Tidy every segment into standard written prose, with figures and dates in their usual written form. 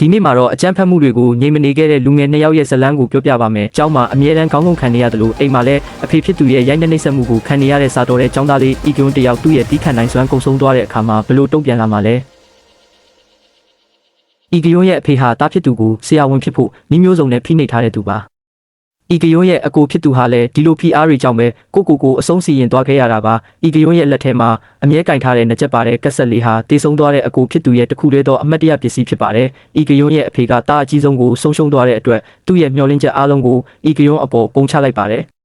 ဒီနေ့မှာတော့အကြမ်းဖက်မှုတွေကိုငြိမ်မနေခဲ့တဲ့လူငယ်2ယောက်ရဲ့ဇလန်းကိုပြောပြပါမယ်။ကျောင်းမှာအမြဲတမ်းခေါင်းငုံခံနေရတယ်လို့အိမ်မှာလည်းအဖေဖြစ်သူရဲ့ရိုက်နှက်နှိပ်စက်မှုကိုခံနေရတဲ့စာတော်တဲ့ကျောင်းသားလေးဤကယွန်းတယောက်သူ့ရဲ့တီးခတ်နိုင်စွမ်းကုန်ဆုံးသွားတဲ့အခါမှာဘလို့တုံ့ပြန်လာမှာလဲ။ဤကယွန်းရဲ့အဖေဟာတားဖြစ်သူကိုဆရာဝန်ဖြစ်ဖို့မိမျိုးစုံနဲ့ဖိနှိပ်ထားတဲ့သူပါ။ဤကယွန်းရဲ့အကိုဖြစ်သူဟာလည်းဒီလို PR တွေကြောင့်ပဲကိုအဆုံးစီရင်သွားခဲ့ရတာပါ။ဤကယွန်းရဲ့လက်ထဲမှာအမြဲကင်ထားတဲ့နှကြက်ပါတဲ့ကက်ဆက်လေးဟာတေဆုံးသွားတဲ့အကိုဖြစ်သူရဲ့တခုတည်းသောအမတ်တရပစ္စည်းဖြစ်ပါတယ်။ဤကယွန်းရဲ့အဖေကတားအကြီးဆုံးကိုဆုံးရှုံးသွားတဲ့အတွက်သူ့ရဲ့မျှော်လင့်ချက်အားလုံးကိုဤကယွန်းအပေါ်ပုံချလိုက်ပါတယ်။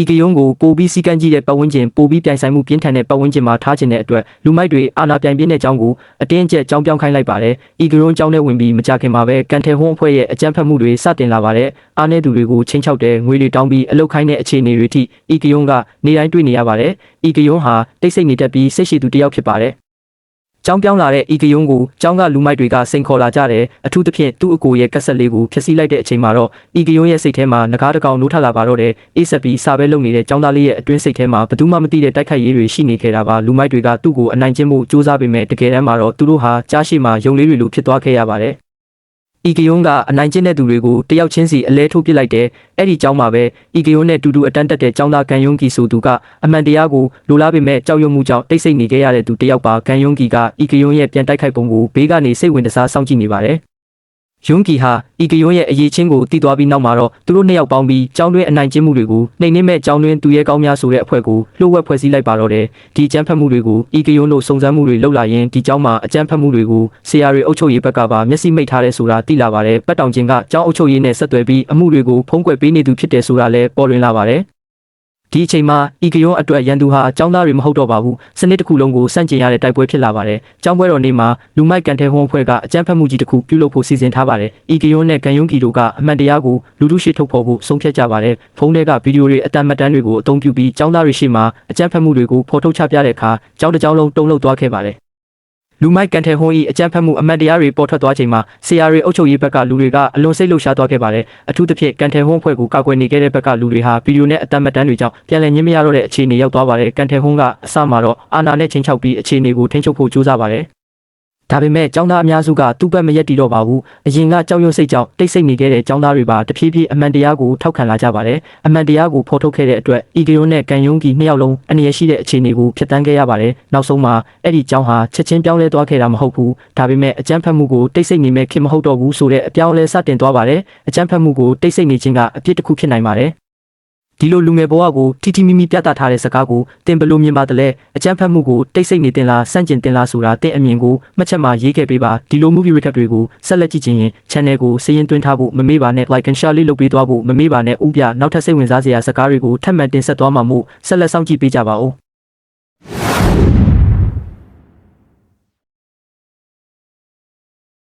ဤကယုံကိုပိုပြီးစီကံကြီးတဲ့ပတ်ဝန်းကျင်ပိုပြီးပြိုင်ဆိုင်မှုပြင်းထန်တဲ့ပတ်ဝန်းကျင်မှာထားခြင်းတဲ့အတွက်လူမိုက်တွေအာဏာပြိုင်ပြင်းတဲ့အကြောင်းကိုအတင်းအကျပ်ကြောင်းပြောင်းခိုင်းလိုက်ပါတယ်။ဤကယုံအကြောင်းနဲ့ဝင်ပြီးမကြခင်မှာပဲကန်ထဲဟွန်းအဖွဲ့ရဲ့အကြမ်းဖက်မှုတွေစတင်လာပါတယ်။အားနည်းသူတွေကိုချင်းချောက်တဲ့ငွေတွေတောင်းပြီးအလုတ်ခိုင်းတဲ့အခြေအနေတွေထိဤကယုံကနေတိုင်းတွေ့နေရပါတယ်။ဤကယုံဟာတိတ်ဆိတ်နေတတ်ပြီးစိတ်ရှိသူတစ်ယောက်ဖြစ်ပါတယ်။ကြောင်းပြောင်းလာတဲ့ဤကယုံကိုကျောင်းကလူမိုက်တွေကစိန်ခေါ်လာကြတယ်အထူးသဖြင့်သူ့အကိုရဲ့ကက်ဆက်လေးကိုဖျက်ဆီးလိုက်တဲ့အချိန်မှာတော့ဤကယုံရဲ့စိတ်ထဲမှာငကားတစ်ကောင်နိုးထလာပါတော့တယ်အေးဆက်ပြီးစာပဲလုပ်နေတဲ့ကျောင်းသားလေးရဲ့အတွင်းစိတ်ထဲမှာဘယ်သူမှမသိတဲ့တိုက်ခိုက်ရေးတွေရှိနေခဲ့တာပါလူမိုက်တွေကသူ့ကိုအနိုင်ကျင့်မှုစူးစမ်းပေမဲ့တကယ်တမ်းမှာတော့သူတို့ဟာကြားရှိမှယုံလေးတွေလိုဖြစ်သွားခဲ့ရပါတယ်ဤကယုံကအနိုင်ကျင့်တဲ့သူတွေကိုတယောက်ချင်းစီအလဲထိုးပစ်လိုက်တယ်အဲ့ဒီကျောင်းမှာပဲဤကယုံနဲ့တူတူအတန်းတက်တဲ့ကျောင်းသားကန်ယုံကီဆိုသူကအမှန်တရားကိုလိုလားပေမဲ့ကြောက်ရွံ့မှုကြောင့်တိတ်ဆိတ်နေခဲ့ရတဲ့သူတယောက်ပါကန်ယုံကီကဤကယုံရဲ့ပြန်တိုက်ခိုက်ပုံကိုဘေးကနေစိတ်ဝင်စားစောင့်ကြည့်နေပါတယ်ယွန်းကီဟာဤကယွန်းရဲ့အရေးချင်းကိုတည်သွားပြီးနောက်မှာတော့သူတို့နှစ်ယောက်ပေါင်းပြီးကျောင်းတွင်းအနိုင်ကျင့်မှုတွေကိုနှိမ်နင်းမဲ့ကျောင်းတွင်းသူရဲကောင်းများဆိုတဲ့အဖွဲ့ကိုလှုပ်ဝက်ဖွဲ့စည်းလိုက်ပါတော့တယ်ဒီအကြမ်းဖက်မှုတွေကိုဤကယွန်းတို့စုံစမ်းမှုတွေလုပ်လာရင်ဒီကျောင်းမှာအကြမ်းဖက်မှုတွေကိုဆရာတွေအုပ်ချုပ်ရေးဘက်ကပါမျက်စိမိတ်ထားတဲ့ဆိုတာသိလာပါတယ်ပတ်တောင်ချင်းကကျောင်းအုပ်ချုပ်ရေးနဲ့ဆက်သွယ်ပြီးအမှုတွေကိုဖုံးကွယ်ပေးနေသူဖြစ်တယ်ဆိုတာလည်းပေါ်လွင်လာပါတယ်ဒီအချိန်မှာဤကယွန်းအတွက်ရန်သူဟာအကြောင်းသားတွေမဟုတ်တော့ပါဘူးစနစ်တစ်ခုလုံးကိုစန့်ကျင်ရတဲ့တိုက်ပွဲဖြစ်လာပါတယ်ကျောင်းပွဲတော်နေ့မှာလူမိုက်ကန်ထဲဟွန်းအဖွဲ့ကအကြမ်းဖက်မှုကြီးတစ်ခုပြုလုပ်ဖို့စီစဉ်ထားပါတယ်ဤကယွန်းနဲ့ကန်ယွန်းကီတို့ကအမှန်တရားကိုလူထုရှေ့ထုတ်ဖော်ဖို့ဆုံးဖြတ်ကြပါတယ်ဖုန်းထဲကဗီဒီယိုတွေအတန်မတန်းတွေကိုအသုံးပြုပြီးကျောင်းသားတွေရှေ့မှာအကြမ်းဖက်မှုတွေကိုဖော်ထုတ်ချပြတဲ့အခါကျောင်းတစ်ကျောင်းလုံးတုန်လှုပ်သွားခဲ့ပါတယ်လူမိုက်ကန်ထဲဟွန်း၏အကြမ်းဖက်မှုအမှန်တရားတွေပေါ်ထွက်သွားချိန်မှာဆရာတွေအုပ်ချုပ်ရေးဘက်ကလူတွေကအလွန်စိတ်လှုပ်ရှားသွားခဲ့ပါတယ်အထူးသဖြင့်ကန်ထဲဟွန်းအဖွဲ့ကိုကာကွယ်နေခဲ့တဲ့ဘက်ကလူတွေဟာဗီဒီယိုနဲ့အတန်မတန်းတွေကြောင့်ပြန်လည်ညှင်းမရတော့တဲ့အခြေအနေရောက်သွားပါတယ်ကန်ထဲဟွန်းကအစမှာတော့အာဏာနဲ့ချင်းချောက်ပြီးအခြေအနေကိုထိန်းချုပ်ဖို့ကြိုးစားပါတယ်ဒါပေမဲ့ကျောင်းသားအများစုကသူ့ဘက်မရက်တီတော့ပါဘူးအရင်ကကြောက်ရွံ့စိတ်ကြောင့်တိတ်ဆိတ်နေခဲ့တဲ့ကျောင်းသားတွေပါတဖြည်းဖြည်းအမှန်တရားကိုထောက်ခံလာကြပါတယ်အမှန်တရားကိုဖော်ထုတ်ခဲ့တဲ့အတွက်ဤကယွန်းနဲ့ကန်ယွန်းကီနှစ်ယောက်လုံးအနေရရှိတဲ့အခြေအနေကိုဖျက်ဆီးခဲ့ရပါတယ်နောက်ဆုံးမှာအဲ့ဒီကျောင်းဟာချက်ချင်းပြောင်းလဲသွားခဲ့တာမဟုတ်ဘူးဒါပေမဲ့အကြမ်းဖက်မှုကိုတိတ်ဆိတ်နေမဲ့ဖြစ်မဟုတ်တော့ဘူးဆိုတဲ့အပြောင်းအလဲစတင်သွားပါတယ်အကြမ်းဖက်မှုကိုတိတ်ဆိတ်နေခြင်းကအပြစ်တစ်ခုဖြစ်နိုင်ပါတယ်ဒီလိုလူငယ်ဘဝကိုတီတီမီမီပြသထားတဲ့စကားကိုတင်ဘလို့မြင်ပါတလဲအကြမ်းဖက်မှုကိုတိတ်ဆိတ်နေတင်လားစန့်ကျင်တင်လားဆိုတာတင်အမြင်ကိုမှတ်ချက်မှာရေးခဲ့ပေးပါဒီလို movie recap တွေကိုဆက်လက်ကြည့်ချင်ရင် channel ကိုစာရင်းသွင်းထားဖို့မမေ့ပါနဲ့ like and share လေးလုပ်ပေးသွားဖို့မမေ့ပါနဲ့ဥပြနောက်ထပ်စိတ်ဝင်စားစရာစကားတွေကိုထပ်မံတင်ဆက်သွားမှာမို့ဆက်လက်စောင့်ကြည့်ပေးကြပါဦး